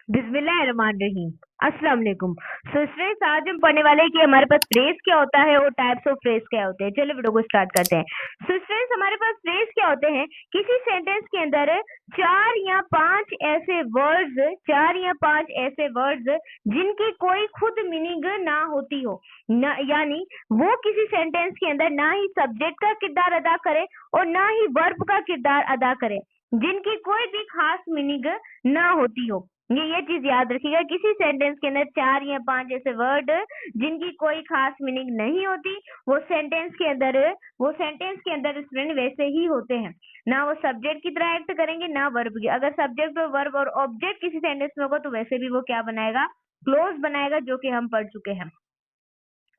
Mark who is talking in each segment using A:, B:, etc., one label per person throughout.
A: बिस्मिल्लाहिर्रहमानिर्रहीम। अस्सलाम वालेकुम। सो स्टूडेंट्स, आज हम पढ़ने वाले हैं कि हमारे पास फ्रेज क्या होता है और टाइप्स ऑफ फ्रेज क्या होते हैं। चलो वीडियो को स्टार्ट करते हैं। सो स्टूडेंट्स, हमारे पास फ्रेज क्या होते हैं? किसी सेंटेंस के अंदर चार या पांच ऐसे वर्ड्स जिनकी कोई खुद मीनिंग ना होती हो, यानी वो किसी सेंटेंस के अंदर ना ही सब्जेक्ट का किरदार अदा करे और ना ही वर्ब का किरदार अदा करे, जिनकी कोई भी खास मीनिंग ना होती हो। ये चीज याद रखिएगा, किसी सेंटेंस के अंदर चार या पांच ऐसे वर्ड जिनकी कोई खास मीनिंग नहीं होती, वो सेंटेंस के अंदर स्टूडेंट वैसे ही होते हैं। ना वो सब्जेक्ट की तरह एक्ट करेंगे ना वर्ब की। अगर सब्जेक्ट और वर्ब और ऑब्जेक्ट किसी सेंटेंस में होगा तो वैसे भी वो क्या बनाएगा? क्लोज बनाएगा, जो कि हम पढ़ चुके हैं।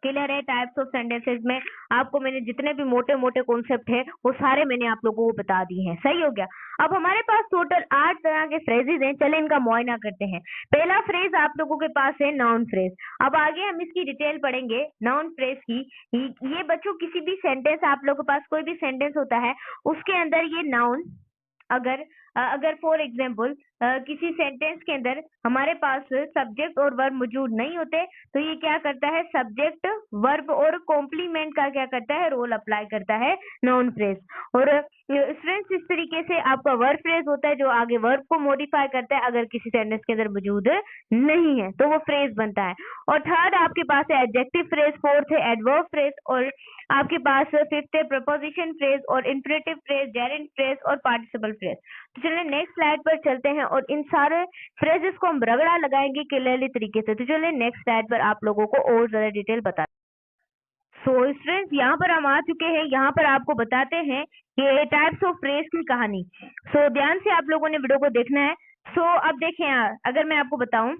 A: क्लियर है? टाइप्स ऑफ सेंटेंसेस में आपको मैंने जितने भी मोटे मोटे कॉन्सेप्ट है वो सारे मैंने आप लोगों को बता दिए हैं। सही हो गया। अब हमारे पास टोटल 8 तरह के फ्रेजेस हैं। चले इनका मुआयना करते हैं। पहला फ्रेज आप लोगों के पास है नाउन फ्रेज। अब आगे हम इसकी डिटेल पढ़ेंगे नाउन फ्रेज की। ये बच्चों किसी भी सेंटेंस, आप लोगों के पास कोई भी सेंटेंस होता है उसके अंदर ये नाउन, अगर फॉर एग्जाम्पल किसी सेंटेंस के अंदर हमारे पास सब्जेक्ट और वर्ब मौजूद नहीं होते तो ये क्या करता है? सब्जेक्ट, वर्ब और कॉम्प्लीमेंट का क्या करता है? रोल अप्लाई करता है नाउन फ्रेज। और स्टूडेंट्स, इस तरीके से आपका वर्ब फ्रेज होता है जो आगे वर्ब को मॉडिफाई करता है। अगर किसी सेंटेंस के अंदर मौजूद नहीं है तो वो फ्रेज बनता है। और थर्ड आपके पास है एडजेक्टिव फ्रेज, फोर्थ है एडवर्ब फ्रेज, और आपके पास फिफ्थ है प्रपोजिशन फ्रेज और इंफिनिटिव फ्रेज, जेरेंट फ्रेज और पार्टिसिपल फ्रेज। तो चलिए नेक्स्ट स्लाइड पर चलते हैं और इन सारे फ्रेजेस को हम रगड़ा लगाएंगे क्लियरली तरीके से। तो चलिए नेक्स्ट स्लाइड पर आप लोगों को और ज्यादा डिटेल बता। सो स्टूडेंट्स, यहाँ पर हम आ चुके हैं। यहाँ पर आपको बताते हैं कि टाइप्स ऑफ फ्रेज की कहानी। सो ध्यान से आप लोगों ने वीडियो को देखना है। सो अब देखें यार, अगर मैं आपको बताऊं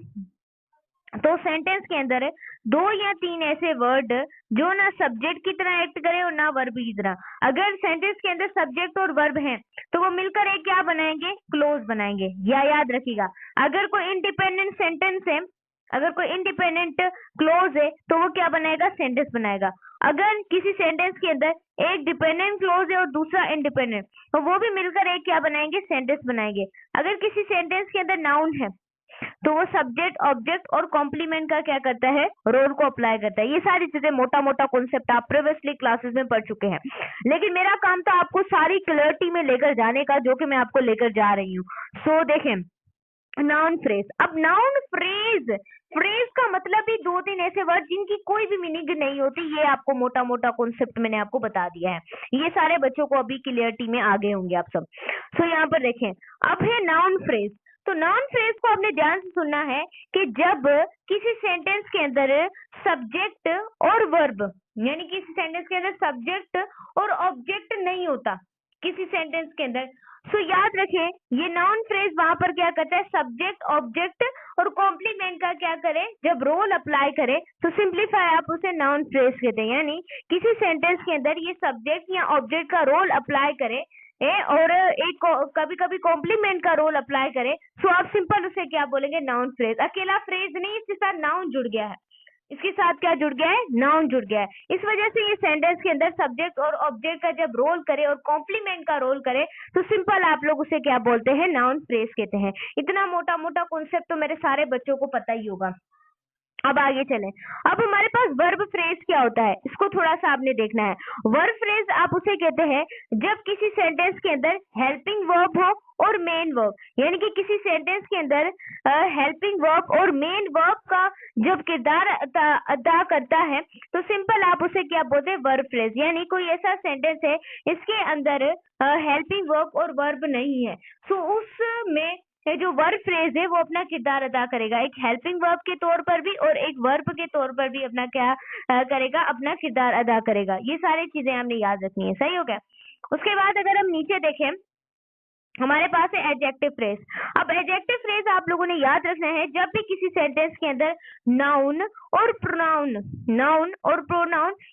A: तो सेंटेंस के अंदर 2 या 3 ऐसे वर्ड जो ना सब्जेक्ट की तरह एक्ट करे और ना वर्ब की तरह। अगर सेंटेंस के अंदर सब्जेक्ट और वर्ब है तो वो मिलकर एक क्या बनाएंगे? क्लोज बनाएंगे। या याद रखिएगा, अगर कोई इंडिपेंडेंट सेंटेंस है, अगर कोई इंडिपेंडेंट क्लोज है तो वो क्या बनाएगा? सेंटेंस बनाएगा। अगर किसी सेंटेंस के अंदर एक डिपेंडेंट क्लोज है और दूसरा इंडिपेंडेंट, तो वो भी मिलकर एक क्या बनाएंगे? सेंटेंस बनाएंगे। अगर किसी सेंटेंस के अंदर नाउन है तो वो सब्जेक्ट, ऑब्जेक्ट और कॉम्प्लीमेंट का क्या करता है? रोल को अप्लाई करता है। ये सारी चीजें मोटा मोटा कॉन्सेप्ट आप प्रीवियसली क्लासेस में पढ़ चुके हैं, लेकिन मेरा काम था आपको सारी क्लैरिटी में लेकर जाने का, जो कि मैं आपको लेकर जा रही हूँ। सो देखें, नाउन फ्रेज। अब नाउन फ्रेज, फ्रेज का मतलब भी 2-3 ऐसे वर्ड जिनकी कोई भी मीनिंग नहीं होती। ये आपको मोटा मोटा कॉन्सेप्ट मैंने आपको बता दिया है। ये सारे बच्चों को अभी क्लियरिटी में आ गए होंगे आप सब। सो यहाँ पर देखें, अब है नाउन फ्रेज। तो नाउन फ्रेज को आपने ध्यान से सुनना है कि जब किसी सेंटेंस के अंदर सब्जेक्ट और वर्ब, यानी किसी सेंटेंस के अंदर सब्जेक्ट और ऑब्जेक्ट नहीं होता किसी सेंटेंस के अंदर, सो याद रखें ये नाउन फ्रेज वहां पर क्या करता है? सब्जेक्ट, ऑब्जेक्ट और कॉम्प्लीमेंट का क्या करे? जब रोल अप्लाई करे तो सिंप्लीफाई आप उसे नाउन फ्रेज कहते हैं। यानी किसी सेंटेंस के अंदर ये सब्जेक्ट या ऑब्जेक्ट का रोल अप्लाई करे और एक कभी कभी कॉम्प्लीमेंट का रोल अप्लाई करे, तो आप सिंपल उसे क्या बोलेंगे? Noun phrase. अकेला फ्रेज नहीं, इसके साथ नाउन जुड़ गया है। इसके साथ क्या जुड़ गया है? नाउन जुड़ गया है। इस वजह से ये सेंटेंस के अंदर सब्जेक्ट और ऑब्जेक्ट का जब रोल करे और कॉम्प्लीमेंट का रोल करे तो सिंपल आप लोग उसे क्या बोलते हैं? नाउन फ्रेज कहते हैं। इतना मोटा मोटा कॉन्सेप्ट तो मेरे सारे बच्चों को पता ही होगा। अब आगे चलें। अब हमारे पास वर्ब फ्रेज क्या होता है, इसको थोड़ा सा आपने देखना है। वर्ब फ्रेज आप उसे कहते हैं जब किसी सेंटेंस के अंदर हेल्पिंग वर्ब हो और मेन वर्ब, यानी कि किसी सेंटेंस के अंदर हेल्पिंग वर्ब और मेन वर्ब का जब किरदार अदा करता है तो सिंपल आप उसे क्या बोलते हैं? Verb phrase. यानी कोई ऐसा सेंटेंस है इसके अंदर हेल्पिंग वर्ब और वर्ब नहीं है, तो उसमें जो वर्ब फ्रेज है वो अपना किरदार अदा करेगा, एक हेल्पिंग वर्ब के तौर पर भी और एक वर्ब के तौर पर भी अपना क्या करेगा? अपना किरदार अदा करेगा। ये सारी चीजें हमने याद रखनी है। सही हो गया। उसके बाद अगर हम नीचे देखें, हमारे पास है एडजेक्टिव फ्रेज। अब एडजेक्टिव फ्रेज आप लोगों ने याद रखना है जब भी किसी सेंटेंस के अंदर नाउन और प्रोनाउन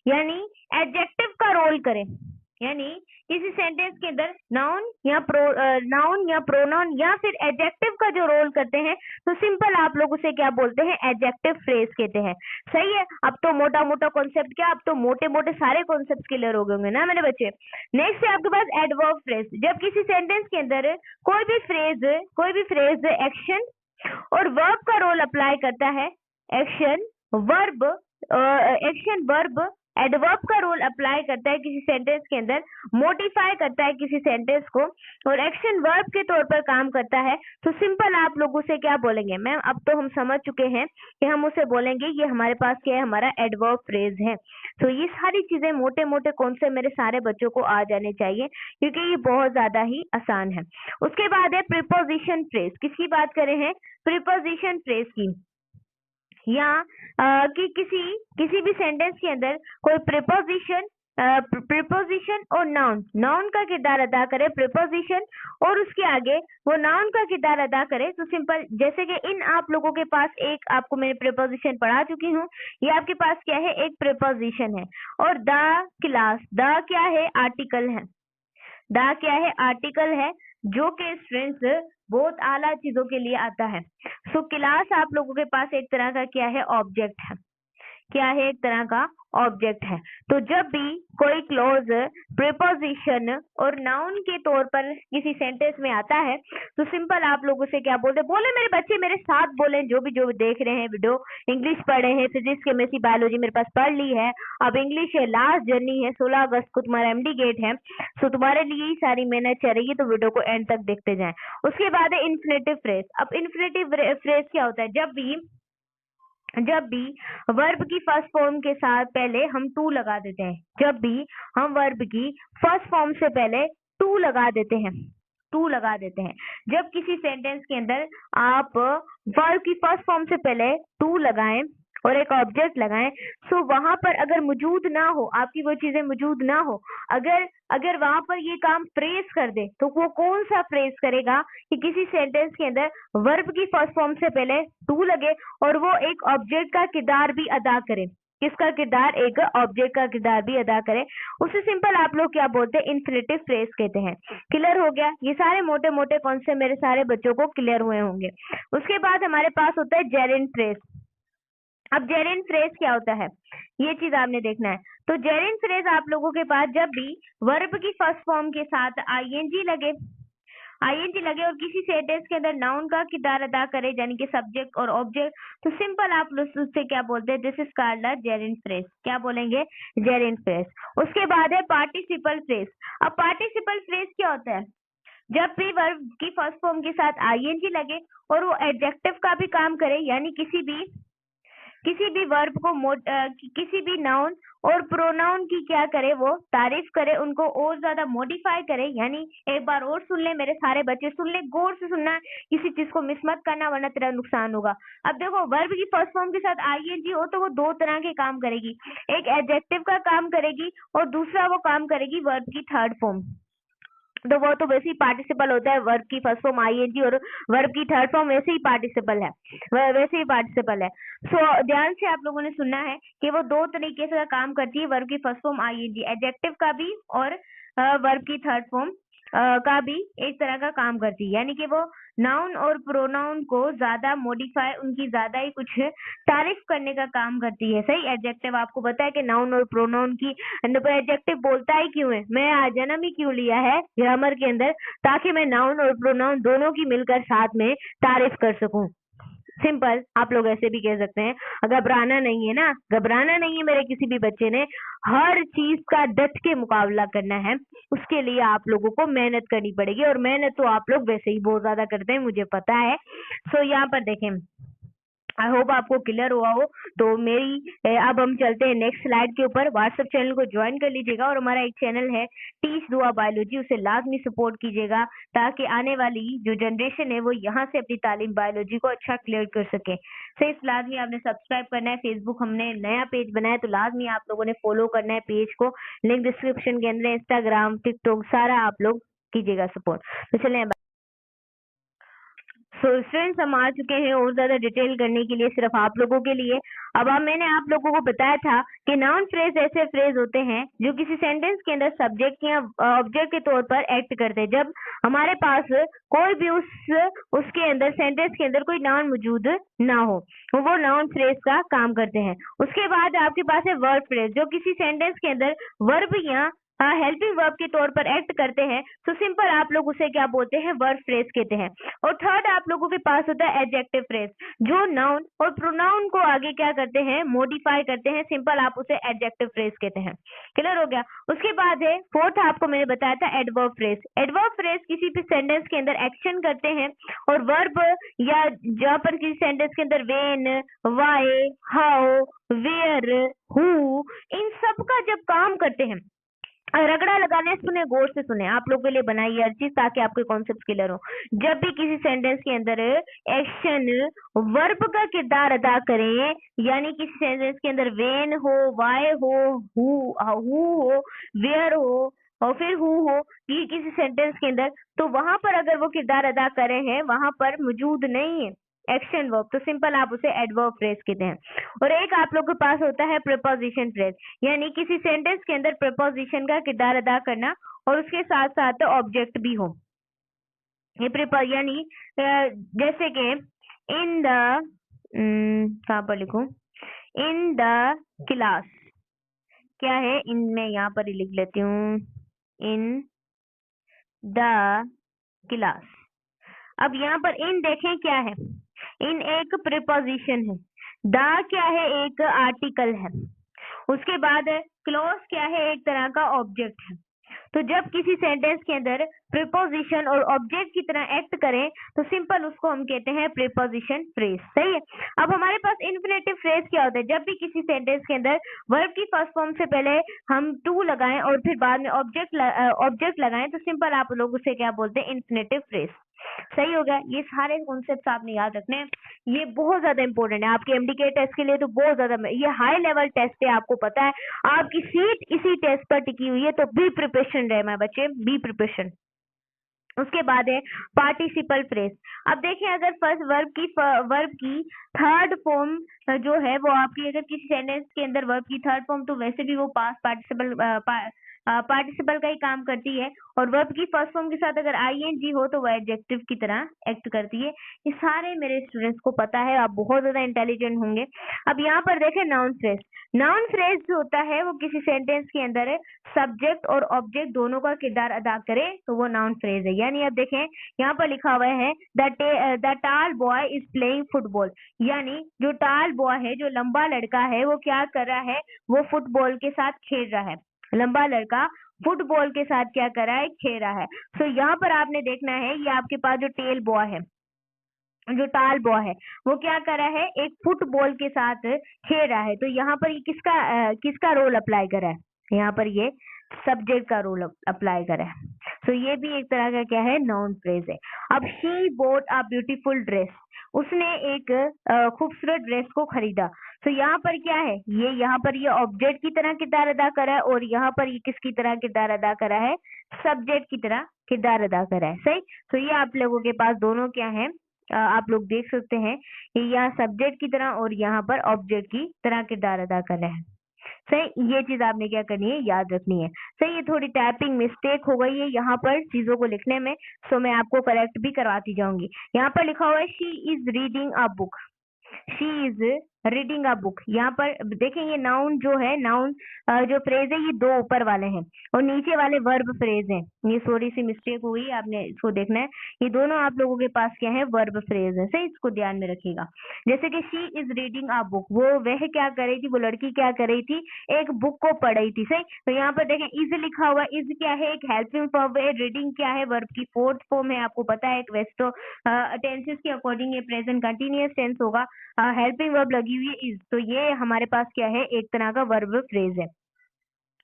A: यानी एडजेक्टिव का रोल करे, यानी किसी सेंटेंस के अंदर नाउन या प्रोनाउन या फिर एडजेक्टिव का जो रोल करते हैं तो सिंपल आप लोग उसे क्या बोलते हैं? एडजेक्टिव फ्रेज कहते हैं। सही है। अब तो मोटा मोटा कॉन्सेप्ट क्या, अब तो मोटे मोटे सारे कॉन्सेप्ट क्लियर हो गए होंगे ना मेरे बच्चे। नेक्स्ट है आपके पास एडवर्ब फ्रेज। जब किसी सेंटेंस के अंदर कोई भी फ्रेज एक्शन और वर्ब का रोल अप्लाई करता है action, verb, action, verb, adverb का रोल अप्लाई करता है किसी सेंटेंस के अंदर, मोडिफाई करता है किसी सेंटेंस को, और एक्शन वर्ब के तौर पर काम करता है। तो सिंपल आप लोग उसे क्या बोलेंगे मैम? अब तो हम समझ चुके हैं कि हम उसे बोलेंगे ये हमारे पास क्या है, हमारा एडवर्ब फ्रेज है। तो ये सारी चीजें मोटे मोटे कॉन्सेप्ट मेरे सारे बच्चों को आ जाने चाहिए, क्योंकि ये बहुत ज्यादा ही आसान है। उसके बाद है प्रीपोजिशन फ्रेज। किसकी बात करें हैं? प्रीपोजिशन फ्रेज की। या कि किसी भी सेंटेंस के अंदर कोई प्रीपोजिशन और नाउन का किरदार अदा करे, प्रीपोजिशन और उसके आगे वो नाउन का किरदार अदा करे। तो सिंपल, जैसे कि इन आप लोगों के पास एक आपको मैंने प्रीपोजिशन पढ़ा चुकी हूँ, ये आपके पास क्या है? एक प्रीपोजिशन है। और द क्लास, द क्या है? आर्टिकल है। द क्या है? आर्टिकल है, जो कि स्टूडेंट्स बहुत आला चीजों के लिए आता है। सो क्लास आप लोगों के पास एक तरह का क्या है? ऑब्जेक्ट है। क्या है? एक तरह का ऑब्जेक्ट है। तो जब भी कोई क्लोज प्रीपोजिशन और नाउन के तौर पर किसी सेंटेंस में आता है, तो सिंपल आप लोगों से क्या बोलते? बोले मेरे बच्चे, मेरे साथ बोले, जो देख रहे हैं वीडियो, इंग्लिश पढ़े हैं, फिजिक्स, केमिस्ट्री, बायोलॉजी मेरे पास पढ़ ली है, अब इंग्लिश है, लास्ट जर्नी है, 16 अगस्त को तुम्हारा एमडी गेट है, सो तुम्हारे लिए ही सारी मेहनत चल रही है, तो वीडियो को एंड तक देखते जाएं। उसके बाद है इन्फिनेटिव फ्रेज। अब इन्फिनेटिव फ्रेज क्या होता है? जब भी वर्ब की फर्स्ट फॉर्म के साथ पहले हम टू लगा देते हैं, जब भी हम वर्ब की फर्स्ट फॉर्म से पहले टू लगा देते हैं, जब किसी सेंटेंस के अंदर आप वर्ब की फर्स्ट फॉर्म से पहले टू लगाएं और एक ऑब्जेक्ट लगाएं, सो वहां पर अगर मौजूद ना हो, आपकी वो चीजें मौजूद ना हो, अगर वहां पर ये काम फ्रेज कर दे, तो वो कौन सा फ्रेज करेगा कि किसी सेंटेंस के अंदर वर्ब की फर्स्ट फॉर्म से पहले टू लगे और वो एक ऑब्जेक्ट का किरदार भी अदा करे। किसका किरदार? एक ऑब्जेक्ट का किरदार भी अदा करे। उसे सिंपल आप लोग क्या बोलते हैं? इन्फिनेटिव फ्रेज कहते हैं। क्लियर हो गया? ये सारे मोटे मोटे कॉन्सेप्ट मेरे सारे बच्चों को क्लियर हुए होंगे। उसके बाद हमारे पास होता है जेरेंट फ्रेज। अब जेरेंट फ्रेज क्या होता है, ये चीज आपने देखना है। तो जेरेंट फ्रेज आप लोगों के पास जब भी वर्ब की फर्स्ट फॉर्म के साथ आईएनजी लगे और किसी सेंटेंस के अंदर नाउन का किरदार अदा करे, यानी कि सब्जेक्ट और ऑब्जेक्ट, तो सिंपल आप लोग उससे क्या बोलते हैं? This is called Geraint phrase. क्या बोलेंगे? Geraint phrase. उसके बाद है पार्टिसिपल फ्रेज। अब पार्टिसिपल फ्रेज क्या होता है? जब भी वर्ब की फर्स्ट फॉर्म के साथ आईएनजी लगे और वो एडजेक्टिव का भी काम करे, यानी किसी भी वर्ब को किसी भी नाउन और प्रोनाउन की क्या करे? वो तारीफ करे, उनको और ज्यादा मॉडिफाई करे। यानी एक बार और सुन ले, मेरे सारे बच्चे सुन ले, गौर से सुनना, किसी चीज को मिस मत करना, वरना तेरा नुकसान होगा। अब देखो, वर्ब की फर्स्ट फॉर्म के साथ आईएनजी हो तो वो दो तरह के काम करेगी, एक एडजेक्टिव का काम करेगी और दूसरा वो काम करेगी वर्ब की थर्ड फॉर्म। तो वो तो वैसे ही पार्टिसिपल होता है, वर्ब की फर्स्ट फॉर्म आईएनजी और वर्ब की थर्ड फॉर्म वैसे ही पार्टिसिपल है। सो ध्यान से आप लोगों ने सुनना है कि वो दो तरीके से काम करती है, वर्ब की फर्स्ट फॉर्म आईएनजी, एडजेक्टिव का भी और वर्ब की थर्ड फॉर्म का भी एक तरह का काम करती है। यानी कि वो नाउन और प्रोनाउन को ज्यादा मॉडिफाई, उनकी ज्यादा ही कुछ तारीफ करने का काम करती है। सही, एडजेक्टिव आपको पता है कि नाउन और प्रोनाउन की एडजेक्टिव बोलता ही क्यों है? मैं आज जन्म ही क्यों लिया है ग्रामर के अंदर, ताकि मैं नाउन और प्रोनाउन दोनों की मिलकर साथ में तारीफ कर सकूं। सिंपल, आप लोग ऐसे भी कह सकते हैं। घबराना नहीं है ना, घबराना नहीं है मेरे किसी भी बच्चे ने, हर चीज का डट के मुकाबला करना है। उसके लिए आप लोगों को मेहनत करनी पड़ेगी, और मेहनत तो आप लोग वैसे ही बहुत ज्यादा करते हैं, मुझे पता है। सो यहाँ पर देखें, आई होप आपको क्लियर हुआ हो। तो अब हम चलते हैं नेक्स्ट स्लाइड के ऊपर। व्हाट्सएप चैनल को ज्वाइन कर लीजिएगा, और हमारा एक चैनल है टीच दुआ बायोलॉजी, उसे लाजमी सपोर्ट कीजिएगा, ताकि आने वाली जो जनरेशन है वो यहाँ से अपनी तालीम बायोलॉजी को अच्छा क्लियर कर सके। सही, लाजमी आपने सब्सक्राइब करना है। फेसबुक हमने नया पेज बनाया, तो लाजमी आप लोगों ने फॉलो करना है पेज को, लिंक डिस्क्रिप्शन के अंदर, इंस्टाग्राम, टिकटॉक, सारा आप लोग कीजिएगा सपोर्ट। तो चलें, सो स्टूडेंट्स हम आ चुके हैं और ज्यादा डिटेल करने के लिए सिर्फ आप लोगों के लिए। अब मैंने आप लोगों को बताया था कि नाउन फ्रेज ऐसे फ्रेज होते हैं जो किसी सेंटेंस के अंदर सब्जेक्ट या ऑब्जेक्ट के तौर पर एक्ट करते हैं, जब हमारे पास कोई भी उसके अंदर सेंटेंस के अंदर कोई नाउन मौजूद ना हो, वो नाउन फ्रेज का काम करते हैं। उसके बाद आपके पास है वर्ब फ्रेज, जो किसी सेंटेंस के अंदर वर्ब या हेल्पिंग वर्ब के तौर पर एक्ट करते हैं तो सिंपल आप लोग उसे क्या बोलते हैं, वर्ब फ्रेज कहते हैं। और थर्ड आप लोगों के पास होता है एडजेक्टिव फ्रेज, जो नाउन और प्रोनाउन को आगे क्या करते हैं, मॉडिफाई करते हैं, सिंपल आप उसे एडजेक्टिव फ्रेज कहते हैं। क्लियर हो गया। उसके बाद है फोर्थ, आपको मैंने बताया था एडवर्ब फ्रेज। एडवर्ब फ्रेज किसी भी सेंटेंस के अंदर एक्शन करते हैं और वर्ब या जहाँ पर किसी सेंटेंस के अंदर when, why, how, where, who, इन सब का जब काम करते हैं, रगड़ा लगाने सुने, गौर से सुने, आप लोगों के लिए बनाई हर चीज ताकि आपके कॉन्सेप्ट क्लियर हो। जब भी किसी सेंटेंस के अंदर एक्शन वर्ब का किरदार अदा करें, यानी किसी सेंटेंस के अंदर वेन हो, वाई हो, हु हो, वेयर हो और फिर हु हो, ये किसी सेंटेंस के अंदर, तो वहां पर अगर वो किरदार अदा करे हैं, वहां पर मौजूद नहीं है एक्शन वर्ब, तो सिंपल आप उसे एडवर्ब फ्रेज कहते हैं। और एक आप लोग के पास होता है प्रीपोजिशन फ्रेज, यानी किसी सेंटेंस के अंदर प्रीपोजिशन का किरदार अदा करना और उसके साथ साथ ऑब्जेक्ट भी हो। ये प्रीपोज यानी जैसे कि इन द, कहाँ पर लिखूं, इन द क्लास, क्या है इन, मैं यहाँ पर ही लिख लेती हूँ, इन द क्लास। अब यहाँ पर इन देखें क्या है, इन एक प्रीपोजिशन है, द क्या है, एक आर्टिकल है, उसके बाद क्लोज क्या है, एक तरह का ऑब्जेक्ट है। तो जब किसी सेंटेंस के अंदर प्रीपोजिशन और ऑब्जेक्ट की तरह एक्ट करें तो सिंपल उसको हम कहते हैं प्रीपोजिशन फ्रेज। सही है। अब हमारे पास इन्फिनेटिव फ्रेज क्या होता है, जब भी किसी सेंटेंस के अंदर वर्ब की फर्स्ट फॉर्म से पहले हम टू लगाएं और फिर बाद में ऑब्जेक्ट लगाएं तो सिंपल आप लोग उसे क्या बोलते हैं, इन्फिनेटिव फ्रेज। सही हो गया। ये सारे कॉन्सेप्ट आपने याद रखने हैं, ये बहुत ज्यादा इंपॉर्टेंट है आपके एमडीके टेस्ट के लिए, तो बहुत ज्यादा, ये हाई लेवल टेस्ट है, आपको पता है आपकी सीट इसी टेस्ट पर टिकी हुई है, तो बी प्रिपरेशन रहे मेरे बच्चे, बी प्रिपरेशन। उसके बाद है पार्टिसिपल फ्रेज। अब देखें अगर फर्स्ट वर्ब की थर्ड फॉर्म जो है वो आपकी, अगर किसी सेंटेंस के अंदर वर्ब की थर्ड फॉर्म, तो वैसे भी वो पास्ट पार्टिसिपल का ही काम करती है, और वर्ब की फर्स्ट फॉर्म के साथ अगर आईएनजी हो तो वो एडजेक्टिव की तरह एक्ट करती है। ये सारे मेरे स्टूडेंट्स को पता है, आप बहुत ज्यादा इंटेलिजेंट होंगे। अब यहाँ पर देखें नाउन फ्रेज। नाउन फ्रेज जो होता है वो किसी सेंटेंस के अंदर सब्जेक्ट और ऑब्जेक्ट दोनों का किरदार अदा करे तो वो नाउन फ्रेज है। यानी अब देखें यहाँ पर लिखा हुआ है द टाल बॉय इज प्लेइंग फुटबॉल, यानी जो टाल बॉय है, जो लंबा लड़का है, वो क्या कर रहा है, वो फुटबॉल के साथ खेल रहा है। लंबा लड़का फुटबॉल के साथ क्या कर रहा है, खेल रहा है। तो यहाँ पर आपने देखना है, ये आपके पास जो टेल बॉय है, जो टाल बॉय है, वो क्या कर रहा है, एक फुटबॉल के साथ खेल रहा है। तो यहाँ पर ये किसका रोल अप्लाई कर रहा है, यहाँ पर ये सब्जेक्ट का रोल अप्लाई कर रहा है। तो ये भी एक तरह का क्या है, नाउन फ्रेज है। अब she boat a beautiful dress, उसने एक खूबसूरत ड्रेस को खरीदा। तो यहाँ पर क्या है, ये यहाँ पर ये ऑब्जेक्ट की तरह किरदार अदा कर रहा है, और यहाँ पर ये किसकी तरह किरदार अदा कर रहा है, सब्जेक्ट की तरह किरदार अदा कर रहा है। सही। तो ये आप लोगों के पास दोनों क्या है, आप लोग देख सकते हैं, यहाँ सब्जेक्ट की तरह और यहाँ पर ऑब्जेक्ट की तरह किरदार अदा कर रहे हैं। सही। ये चीज आपने क्या करनी है, याद रखनी है। सही। ये थोड़ी टाइपिंग मिस्टेक हो गई है यहाँ पर चीजों को लिखने में, सो मैं आपको करेक्ट भी करवाती जाऊंगी। यहाँ पर लिखा हुआ है she is reading a book, she is reading a book. यहाँ पर देखें ये नाउन जो है, नाउन जो फ्रेज है, ये दो ऊपर वाले हैं और नीचे वाले वर्ब फ्रेज हैं। ये थोड़ी सी मिस्टेक हुई, आपने इसको देखना है। ये दोनों आप लोगों के पास क्या है, वर्ब फ्रेज है। सही। इसको ध्यान में रखिएगा। जैसे कि she is reading a book, वह क्या कर रही थी, वो लड़की क्या कर रही थी, एक बुक को पढ़ रही थी। सही। तो यहाँ पर देखें इज लिखा हुआ, इज क्या है, एक हेल्पिंग वर्ब है, रीडिंग क्या है, वर्ब की फोर्थ फॉर्म है, आपको पता है। एक वेस्टो टेंसेस के अकॉर्डिंग ये प्रेजेंट कंटिन्यूअस टेंस होगा, हेल्पिंग वर्ब लगी हुई है इज, तो ये हमारे पास क्या है, एक तरह का वर्ब फ्रेज है।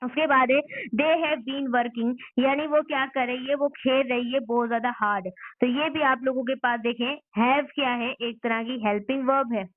A: उसके बाद है दे हैव बीन वर्किंग, यानी वो क्या कर रही है, वो खेल रही है बहुत ज्यादा हार्ड। तो ये भी आप लोगों के पास देखें, हैव क्या है, एक तरह की हेल्पिंग वर्ब है,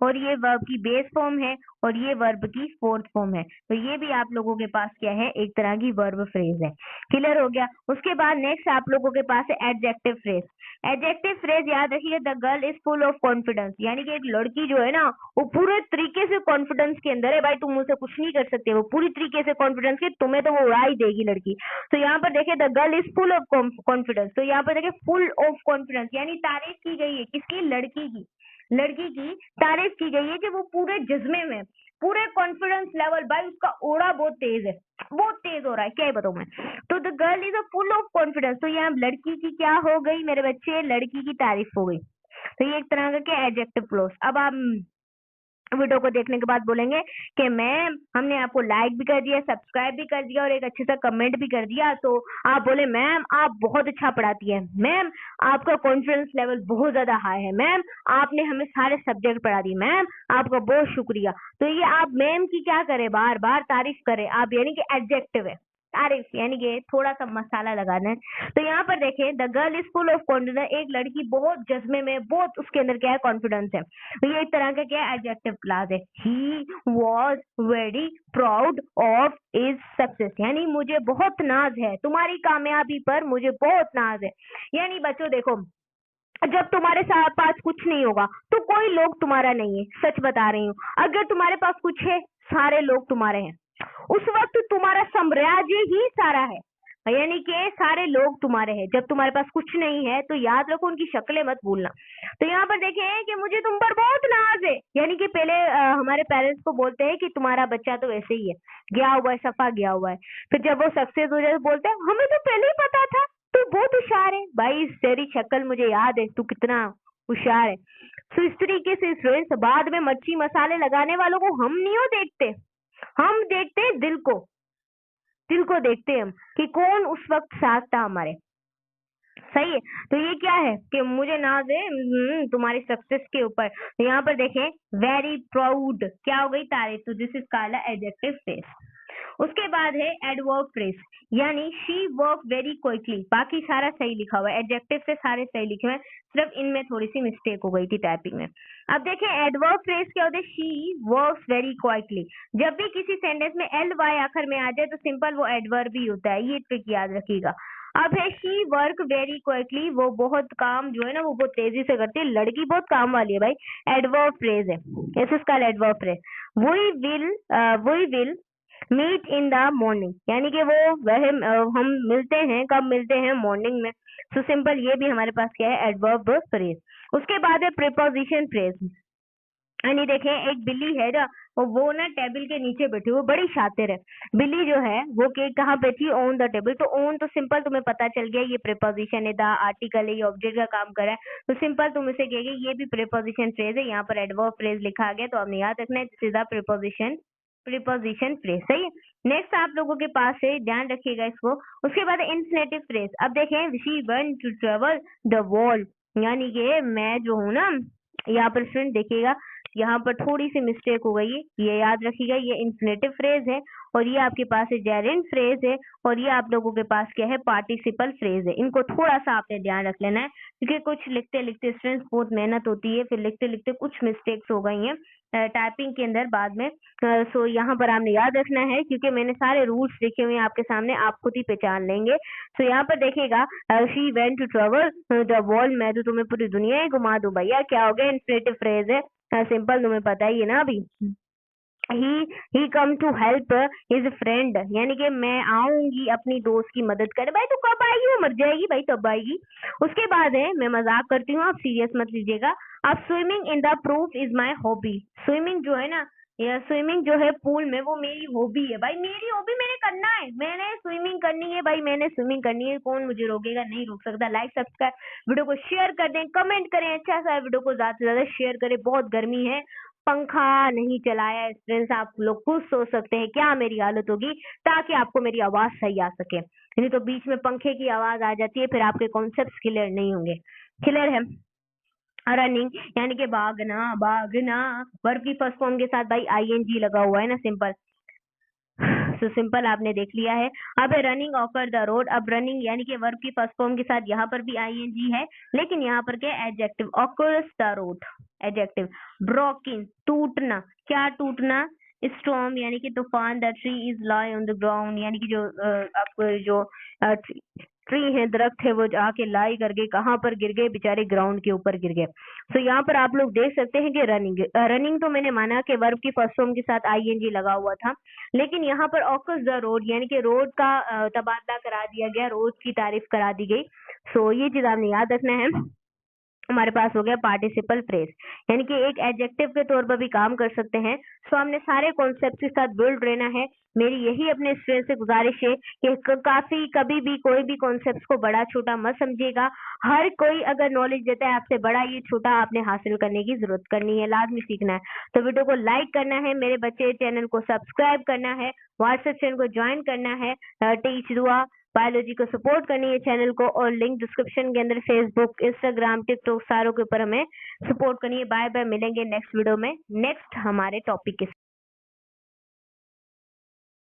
A: और ये वर्ब की बेस फॉर्म है, और ये वर्ब की फोर्थ फॉर्म है। तो ये भी आप लोगों के पास क्या है, एक तरह की वर्ब फ्रेज है। क्लियर हो गया। उसके बाद नेक्स्ट आप लोगों के पास है एडजेक्टिव फ्रेज। एडजेक्टिव फ्रेज याद रखिए, the girl is full of confidence, यानी कि एक लड़की जो है ना, वो पूरे तरीके से कॉन्फिडेंस के अंदर है। भाई तुम मुझसे कुछ नहीं कर सकते, वो पूरी तरीके से कॉन्फिडेंस के, तुम्हें तो वो उड़ा ही देगी लड़की। तो यहाँ पर देखिए the girl is full of confidence, तो यहाँ पर देखिए फुल ऑफ कॉन्फिडेंस यानी तारीफ की गई है किसकी, लड़की की। लड़की की तारीफ की गई है कि वो पूरे जज्बे में, पूरे कॉन्फिडेंस लेवल भाई उसका ओरा बहुत तेज है, बहुत तेज हो रहा है, क्या ही बताऊं मैं। तो the girl is a full of confidence. तो यहाँ लड़की की क्या हो गई मेरे बच्चे, लड़की की तारीफ हो गई। तो ये एक तरह का क्या एडजेक्टिव क्लोज। अब आप वीडियो को देखने के बाद बोलेंगे कि मैम हमने आपको लाइक भी कर दिया, सब्सक्राइब भी कर दिया और एक अच्छे सा कमेंट भी कर दिया, तो आप बोले मैम आप बहुत अच्छा पढ़ाती है, मैम आपका कॉन्फिडेंस लेवल बहुत ज्यादा हाई है, मैम आपने हमें सारे सब्जेक्ट पढ़ा दिए, मैम आपका बहुत शुक्रिया। तो ये आप मैम की क्या करें, बार बार तारीफ करें आप, यानी कि एडजेक्टिव है तारीफ, यानी कि थोड़ा सा मसाला लगाना है। तो यहाँ पर देखें the girl is full of confidence, एक लड़की बहुत जज्बे में, बहुत उसके अंदर क्या है कॉन्फिडेंस है। तो ये एक तरह का क्या एडजेक्टिव क्लास है। He was very proud of is success, यानी मुझे बहुत नाज है तुम्हारी कामयाबी पर, मुझे बहुत नाज है। यानी बच्चों देखो, जब तुम्हारे साथ पास कुछ नहीं होगा तो कोई लोग तुम्हारा नहीं है, सच बता रही हूँ। अगर तुम्हारे पास कुछ है सारे लोग तुम्हारे हैं, उस वक्त तुम्हारा साम्राज्य ही सारा है, यानी कि सारे लोग तुम्हारे हैं। जब तुम्हारे पास कुछ नहीं है तो याद रखो उनकी शक्लें मत भूलना। तो यहाँ पर देखें कि मुझे तुम पर बहुत नाज है, यानी कि पहले हमारे पेरेंट्स को बोलते हैं कि तुम्हारा बच्चा तो ऐसे ही है, गया हुआ है, सफा गया हुआ है। फिर जब वो सक्सेस हो जाए तो बोलते हैं हमें तो पहले ही पता था तू बहुत होशियार है। भाई तेरी शक्ल मुझे याद है, तू कितना होशियार है। तो इस तरीके से स्टूडेंट्स बाद में मिर्ची मसाले लगाने वालों को हम नहीं हो देखते, हम देखते हैं दिल को, दिल को देखते हैं हम कि कौन उस वक्त साथ था हमारे। सही है। तो ये क्या है कि मुझे नाज है तुम्हारी सक्सेस के ऊपर। तो यहाँ पर देखें वेरी प्राउड क्या हो गई तारीफ, तो this is called adjective phrase. उसके बाद है एडवर्ब फ्रेज, यानी शी वर्क वेरी क्विकली। बाकी सारा सही लिखा हुआ है, एडजेक्टिव से सारे सही लिखे हुए हैं, सिर्फ इनमें थोड़ी सी मिस्टेक हो गई थी टाइपिंग में। अब देखें एडवर्ब फ्रेज क्या होता है, शी वर्क्स वेरी क्विकली। जब भी किसी सेंटेंस में एल वाई आखिर में आ जाए तो सिंपल वो एडवर्ब ही होता है, ये ट्रिक याद रखिएगा। अब है शी वर्क वेरी क्विकली, वो बहुत काम जो है ना वो बहुत तेजी से करती है, लड़की बहुत काम वाली है भाई, एडवर्ब फ्रेज है, ऐसे इसका adverb phrase. We will meet in the morning, यानी कि वो वह हम मिलते हैं, कब मिलते हैं, मॉर्निंग में। सो सिंपल ये भी हमारे पास क्या है एडवर्ब फ्रेज। उसके बाद है प्रीपोजिशन फ्रेज, यानी देखें एक बिल्ली है ना, वो ना टेबल के नीचे बैठी, वो बड़ी शातिर है। बिल्ली जो है वो के कहाँ बैठी, ऑन द टेबल। तो ऑन तो सिंपल तुम्हें पता चल गया ये प्रीपोजिशन है, द आर्टिकल है, ये ऑब्जेक्ट का काम कर रहा है, तो सिंपल तुम इसे कहेंगे ये भी प्रीपोजिशन फ्रेज है। यहाँ पर एडवर्ब फ्रेज लिखा गया तो आपने याद रखना है सीधा प्रीपोजिशन फ्रेज। सही है। नेक्स्ट आप लोगों के पास है, ध्यान रखिएगा इसको। उसके बाद इन्फिनेटिव फ्रेज। अब देखें she went to travel the world, यानी कि मैं जो हूँ ना, यहाँ पर फ्रेंड देखिएगा यहाँ पर थोड़ी सी मिस्टेक हो गई है, ये याद रखिएगा, ये इन्फिनेटिव फ्रेज है और ये आपके पास है जेरेंट फ्रेज है और ये आप लोगों के पास क्या है पार्टिसिपल फ्रेज है। इनको थोड़ा सा आपने ध्यान रख लेना है क्योंकि कुछ लिखते लिखते स्टूडेंट्स बहुत मेहनत होती है, फिर लिखते लिखते कुछ मिस्टेक्स हो गई हैं टाइपिंग के अंदर बाद में। सो यहाँ पर आपने याद रखना है क्योंकि मैंने सारे रूल्स लिखे हुए हैं आपके सामने, आप खुद ही पहचान लेंगे। सो यहाँ पर देखिएगा she went to travel the world, मैं तो तुम्हें पूरी दुनिया ही घुमा दूं भैया, क्या हो गया इन्फिनेटिव फ्रेज है, सिंपल तुम्हें पता ही है ना अभी। He come to help his friend, यानी कि मैं आऊंगी अपनी दोस्त की मदद करने। भाई तो कब आएगी, वो मर जाएगी भाई तब आएगी। उसके बाद है, मैं मजाक करती हूँ आप सीरियस मत लीजिएगा। अब swimming in the proof is my hobby, swimming जो है ना, या स्विमिंग जो है पूल में, वो मेरी हॉबी है भाई, मेरी हॉबी, मैंने करना है, मैंने स्विमिंग करनी है भाई, मैंने स्विमिंग करनी है, कौन मुझे रोकेगा, नहीं रोक सकता। लाइक सब्सक्राइब वीडियो को शेयर कर दें, कमेंट करें, अच्छा सा वीडियो को ज्यादा से ज्यादा शेयर करें। बहुत गर्मी है, पंखा नहीं चलाया स्टूडेंट्स, आप लोग खुद सोच सकते हैं क्या मेरी हालत होगी ताकि आपको मेरी आवाज सही आ सके, नहीं तो बीच में पंखे की आवाज आ जाती है, फिर आपके कॉन्सेप्ट क्लियर नहीं होंगे। क्लियर है। रनिंग यानी कि भागना, भागना वर्ब की फर्स्ट फॉर्म के साथ भाई आईएनजी लगा हुआ है ना, सिंपल। सो सिंपल आपने देख लिया है। अब है रनिंग ऑकर द रोड। अब रनिंग यानी कि वर्ब की फर्स्ट फॉर्म के साथ यहाँ पर भी आईएनजी है, लेकिन यहाँ पर क्या adjective, occurs the road adjective. Broking टूटना, क्या टूटना, स्टॉर्म यानी कि तूफान। The tree is lie on the ground, यानी कि जो आपको जो ट्री है, दरख्त है, वो आके लाई कर गए, कहाँ पर गिर गए बेचारे, ग्राउंड के ऊपर गिर गए। तो यहाँ पर आप लोग देख सकते हैं कि रनिंग, रनिंग तो मैंने माना कि वर्ब की फर्स्ट फॉर्म के साथ आईएनजी लगा हुआ था, लेकिन यहाँ पर ऑकर्स द रोड यानी कि रोड का तबादला करा दिया गया, रोड की तारीफ करा दी गई। सो ये चीज आपने याद रखना है। हमारे पास हो गया पार्टिसिपल फ्रेज, यानी कि एक एडजेक्टिव के तौर पर भी काम कर सकते हैं। सो हमने सारे कॉन्सेप्ट के साथ बिल्ड रहना है। मेरी यही अपने स्टूडेंट से गुजारिश है कि काफी कभी भी कोई भी कॉन्सेप्ट को बड़ा छोटा मत समझिएगा। हर कोई अगर नॉलेज देता है आपसे बड़ा ये छोटा आपने हासिल करने की जरूरत करनी है, लाजमी सीखना है। तो वीडियो को लाइक करना है मेरे बच्चे, चैनल को सब्सक्राइब करना है, व्हाट्सएप चैनल को ज्वाइन करना है, टीच दुआ बायोलॉजी को सपोर्ट करनी है चैनल को, और लिंक डिस्क्रिप्शन के अंदर फेसबुक, इंस्टाग्राम, टिकटॉक सारों के ऊपर हमें सपोर्ट करनी है। बाय बाय, मिलेंगे नेक्स्ट वीडियो में नेक्स्ट हमारे टॉपिक के